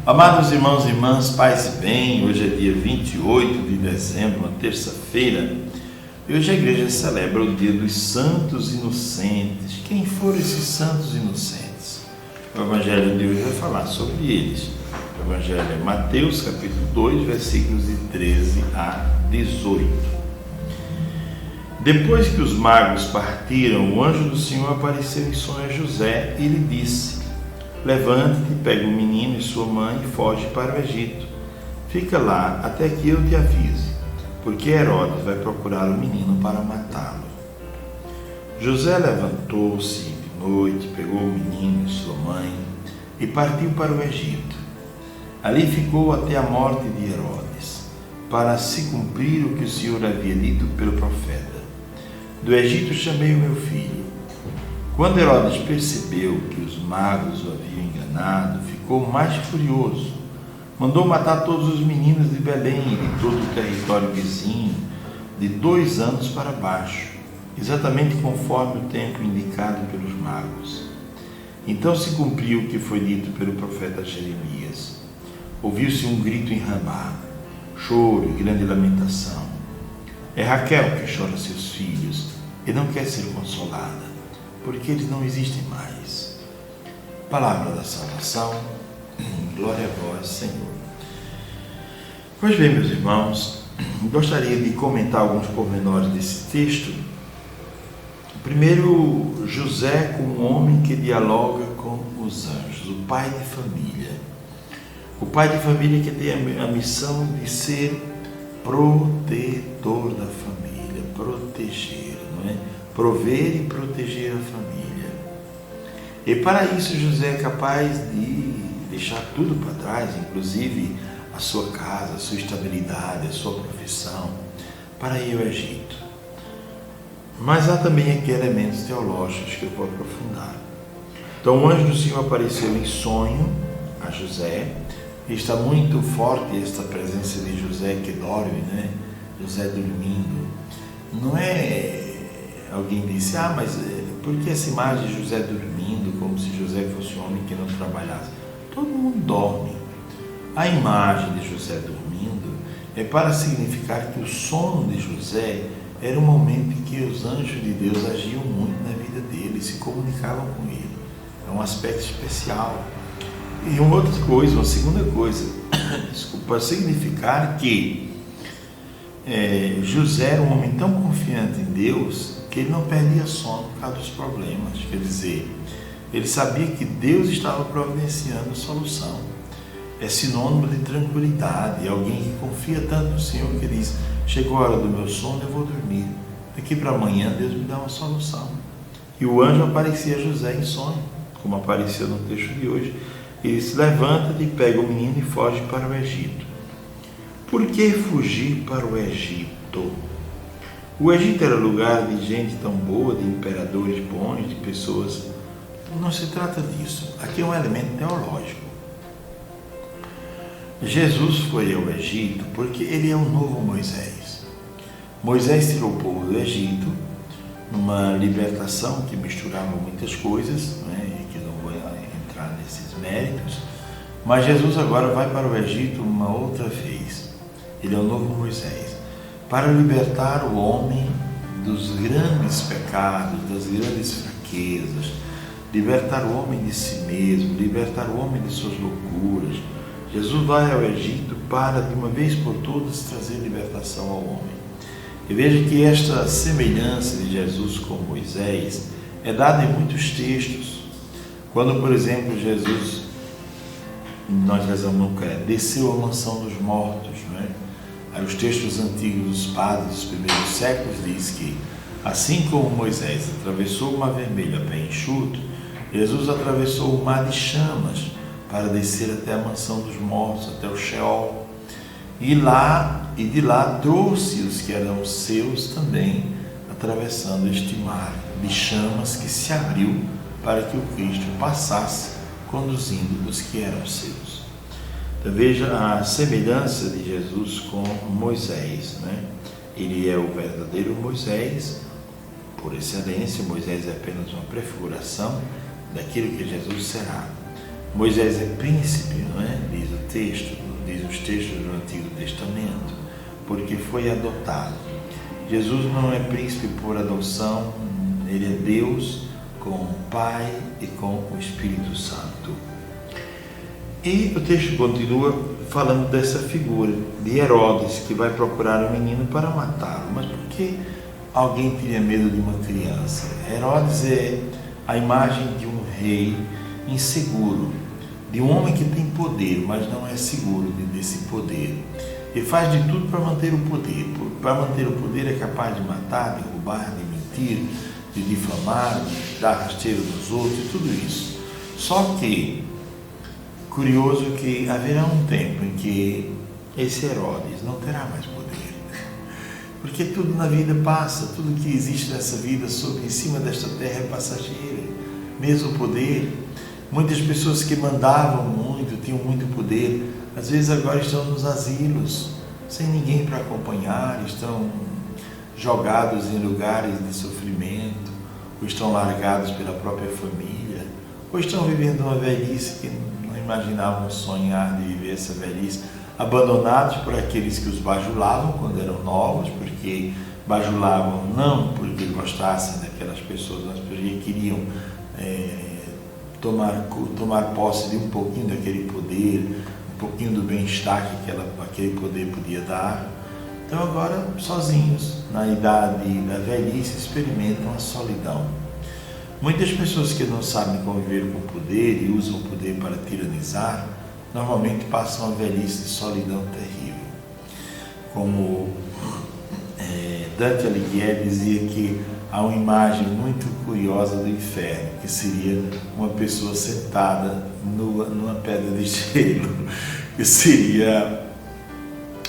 Amados irmãos e irmãs, paz e bem, hoje é dia 28 de dezembro, uma terça-feira, e hoje a igreja celebra o dia dos santos inocentes. Quem foram esses santos inocentes? O evangelho de hoje vai falar sobre eles. O evangelho é Mateus, capítulo 2, versículos de 13 a 18. Depois que os magos partiram, o anjo do Senhor apareceu em sonho a José e lhe disse: levante-te, pega o menino e sua mãe e foge para o Egito. Fica lá até que eu te avise, porque Herodes vai procurar o menino para matá-lo. José levantou-se de noite, pegou o menino e sua mãe e partiu para o Egito. Ali ficou até a morte de Herodes, para se cumprir o que o Senhor havia dito pelo profeta: do Egito chamei o meu filho. Quando Herodes percebeu que os magos o haviam enganado, ficou mais furioso. Mandou matar todos os meninos de Belém e de todo o território vizinho, de 2 anos para baixo, exatamente conforme o tempo indicado pelos magos. Então se cumpriu o que foi dito pelo profeta Jeremias. Ouviu-se um grito em Ramá, choro e grande lamentação. É Raquel que chora seus filhos e não quer ser consolada, porque eles não existem mais. Palavra da salvação, glória a vós, Senhor. Pois bem, meus irmãos, gostaria de comentar alguns pormenores desse texto. Primeiro, José como um homem que dialoga com os anjos, o pai de família. O pai de família que tem a missão de ser protetor da família, proteger, não é? Prover e proteger a família. E para isso José é capaz de deixar tudo para trás, inclusive a sua casa, a sua estabilidade, a sua profissão, para ir ao Egito. Mas há também aqui elementos teológicos que eu vou aprofundar. Então o anjo do Senhor apareceu em sonho a José, e está muito forte esta presença de José que dorme, né? José dormindo. Não é... Alguém disse: mas por que essa imagem de José dormindo, como se José fosse um homem que não trabalhasse? Todo mundo dorme. A imagem de José dormindo é para significar que o sono de José era um momento em que os anjos de Deus agiam muito na vida dele, se comunicavam com ele. É um aspecto especial. E uma outra coisa, uma segunda coisa, para significar que José era um homem tão confiante em Deus que ele não perdia sono por causa dos problemas. Quer dizer, ele sabia que Deus estava providenciando a solução. É sinônimo de tranquilidade. É alguém que confia tanto no Senhor que diz: chegou a hora do meu sono, eu vou dormir. Daqui para amanhã Deus me dá uma solução. E o anjo aparecia a José em sonho, como apareceu no texto de hoje. Ele se levanta e pega o menino e foge para o Egito. Por que fugir para o Egito? O Egito era lugar de gente tão boa, de imperadores bons, de pessoas... Não se trata disso. Aqui é um elemento teológico. Jesus foi ao Egito porque ele é o novo Moisés. Moisés tirou o povo do Egito numa libertação que misturava muitas coisas, né, e que não vou entrar nesses méritos, mas Jesus agora vai para o Egito uma outra vez. Ele é o novo Moisés, para libertar o homem dos grandes pecados, das grandes fraquezas, libertar o homem de si mesmo, libertar o homem de suas loucuras. Jesus vai ao Egito para, de uma vez por todas, trazer libertação ao homem. E veja que esta semelhança de Jesus com Moisés é dada em muitos textos. Quando, por exemplo, Jesus, nós rezamos no credo, desceu à mansão dos mortos, não é? Aí os textos antigos dos padres dos primeiros séculos diz que, assim como Moisés atravessou o mar vermelho a pé enxuto, Jesus atravessou o mar de chamas para descer até a mansão dos mortos, até o Sheol. E de lá trouxe os que eram seus também, atravessando este mar de chamas que se abriu para que o Cristo passasse, conduzindo os que eram seus. Então veja a semelhança de Jesus com Moisés, né? Ele é o verdadeiro Moisés, por excelência. Moisés é apenas uma prefiguração daquilo que Jesus será. Moisés é príncipe, não é? Diz os textos do Antigo Testamento, porque foi adotado. Jesus não é príncipe por adoção, ele é Deus com o Pai e com o Espírito Santo. E o texto continua falando dessa figura de Herodes, que vai procurar o menino para matá-lo. Mas por que alguém teria medo de uma criança? Herodes é a imagem de um rei inseguro, de um homem que tem poder, mas não é seguro desse poder. Ele faz de tudo para manter o poder. Para manter o poder é capaz de matar, de roubar, de mentir, de difamar, de dar rasteiro nos outros e tudo isso. Só que, curioso que haverá um tempo em que esse Herodes não terá mais poder. Porque tudo na vida passa, tudo que existe nessa vida em cima desta terra é passageiro. Mesmo o poder, muitas pessoas que mandavam muito, tinham muito poder, às vezes agora estão nos asilos, sem ninguém para acompanhar, estão jogados em lugares de sofrimento, ou estão largados pela própria família, ou estão vivendo uma velhice que não imaginavam sonhar de viver essa velhice, abandonados por aqueles que os bajulavam quando eram novos, porque bajulavam não porque gostassem daquelas pessoas, mas porque queriam tomar posse de um pouquinho daquele poder, um pouquinho do bem-estar que aquele poder podia dar. Então agora, sozinhos, na idade da velhice, experimentam a solidão. Muitas pessoas que não sabem conviver com o poder e usam o poder para tiranizar, normalmente passam uma velhice de solidão terrível. Como Dante Alighieri dizia que há uma imagem muito curiosa do inferno, que seria uma pessoa sentada numa pedra de gelo, que seria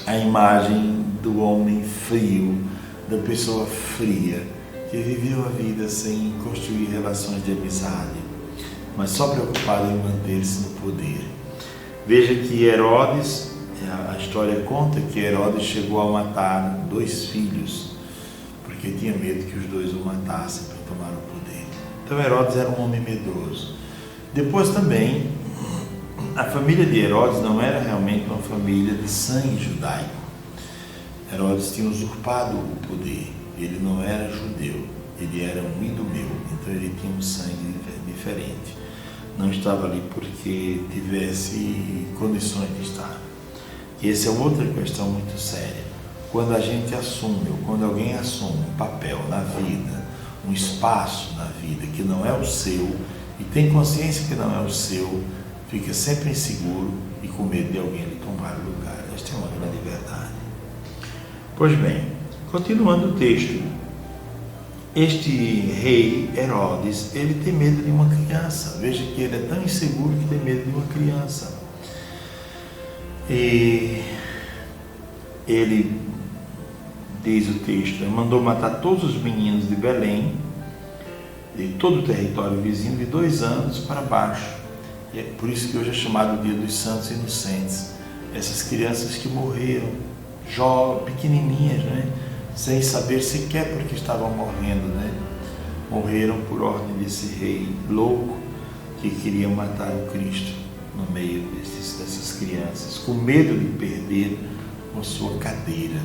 a imagem do homem frio, da pessoa fria, que viveu a vida sem construir relações de amizade, mas só preocupado em manter-se no poder. Veja que Herodes, a história conta que Herodes chegou a matar 2 filhos, porque tinha medo que os 2 o matassem para tomar o poder. Então Herodes era um homem medroso. Depois também, a família de Herodes não era realmente uma família de sangue judaico. Herodes tinha usurpado o poder. Ele não era judeu, ele era um idumeu, então ele tinha um sangue diferente. Não estava ali porque tivesse condições de estar. E essa é outra questão muito séria. Quando a gente assume, ou quando alguém assume um papel na vida, um espaço na vida que não é o seu, e tem consciência que não é o seu, fica sempre inseguro e com medo de alguém lhe tomar o lugar. Esta é uma grande verdade. Pois bem, continuando o texto, este rei Herodes, ele tem medo de uma criança. Veja que ele é tão inseguro que tem medo de uma criança. E ele, diz o texto, ele mandou matar todos os meninos de Belém, de todo o território vizinho, de 2 anos para baixo. E é por isso que hoje é chamado o Dia dos Santos Inocentes. Essas crianças que morreram, pequenininhas, né? Sem saber sequer porque estavam morrendo, né? Morreram por ordem desse rei louco que queria matar o Cristo no meio dessas crianças, com medo de perder a sua cadeira,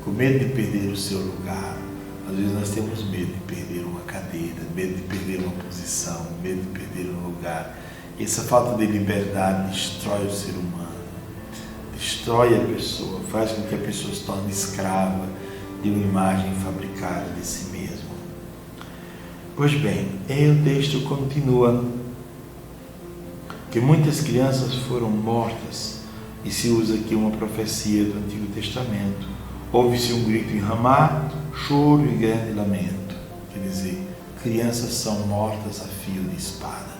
com medo de perder o seu lugar. Às vezes nós temos medo de perder uma cadeira, medo de perder uma posição, medo de perder um lugar. Essa falta de liberdade destrói o ser humano, destrói a pessoa, faz com que a pessoa se torne escrava de uma imagem fabricada de si mesmo. Pois bem, o texto continua que muitas crianças foram mortas, e se usa aqui uma profecia do Antigo Testamento. Ouve-se um grito em Ramá, choro e grande lamento. Quer dizer, crianças são mortas a fio de espada.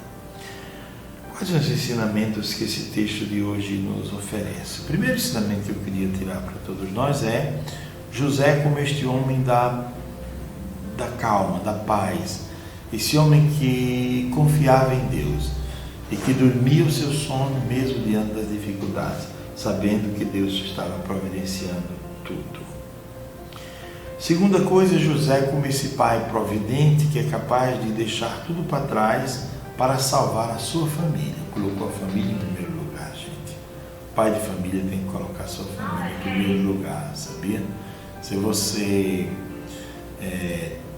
Quais são os ensinamentos que esse texto de hoje nos oferece? O primeiro ensinamento que eu queria tirar para todos nós é José como este homem da calma, da paz, esse homem que confiava em Deus e que dormia o seu sono mesmo diante das dificuldades, sabendo que Deus estava providenciando tudo. Segunda coisa, José como esse pai providente que é capaz de deixar tudo para trás para salvar a sua família. Colocou a família em primeiro lugar, gente. Pai de família tem que colocar a sua família em primeiro lugar, sabia? Se você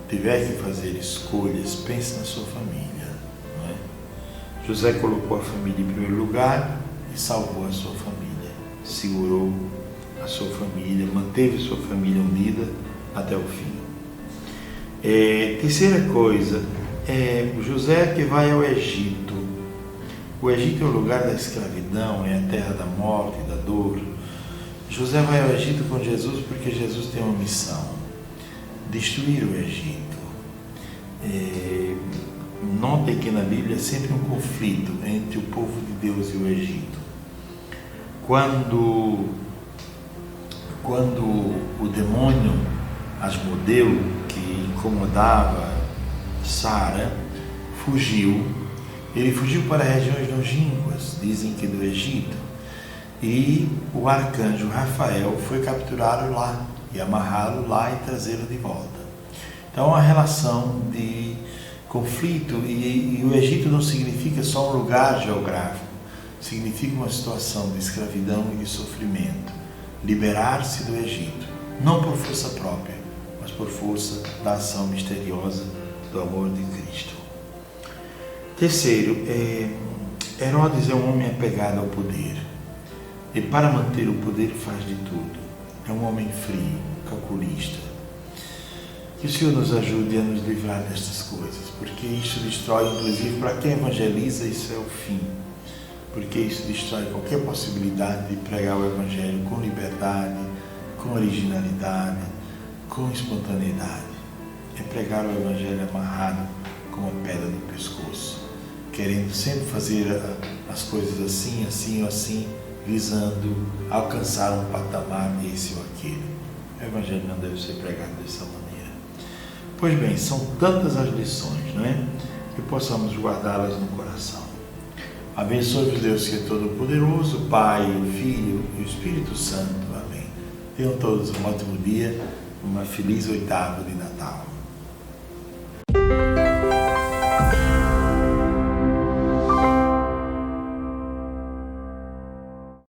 tiver que fazer escolhas, pense na sua família, não é? José colocou a família em primeiro lugar e salvou a sua família. Segurou a sua família, manteve sua família unida até o fim. Terceira coisa, José que vai ao Egito. O Egito é o lugar da escravidão, é a terra da morte e da dor. José vai ao Egito com Jesus porque Jesus tem uma missão: destruir o Egito. Notem que na Bíblia é sempre um conflito entre o povo de Deus e o Egito. Quando o demônio Asmodeu, que incomodava Sara, fugiu, ele fugiu para regiões longínquas, dizem que do Egito, e o arcanjo Rafael foi capturá-lo lá e amarrá-lo lá e trazê-lo de volta. Então, uma relação de conflito, e o Egito não significa só um lugar geográfico, significa uma situação de escravidão e de sofrimento. Liberar-se do Egito, não por força própria, mas por força da ação misteriosa do amor de Cristo. Terceiro, Herodes é um homem apegado ao poder. E para manter o poder faz de tudo. É um homem frio, calculista. Que o Senhor nos ajude a nos livrar destas coisas, porque isso destrói, inclusive, para quem evangeliza, isso é o fim. Porque isso destrói qualquer possibilidade de pregar o Evangelho com liberdade, com originalidade, com espontaneidade. É pregar o Evangelho amarrado com uma pedra no pescoço, querendo sempre fazer as coisas assim, assim ou assim, visando alcançar um patamar esse ou aquele. O Evangelho não deve ser pregado dessa maneira. Pois bem, são tantas as lições, não é? Que possamos guardá-las no coração. Abençoe-vos Deus que é todo-poderoso, o Pai, o Filho e o Espírito Santo. Amém. Tenham todos um ótimo dia, uma feliz 8ª de Natal.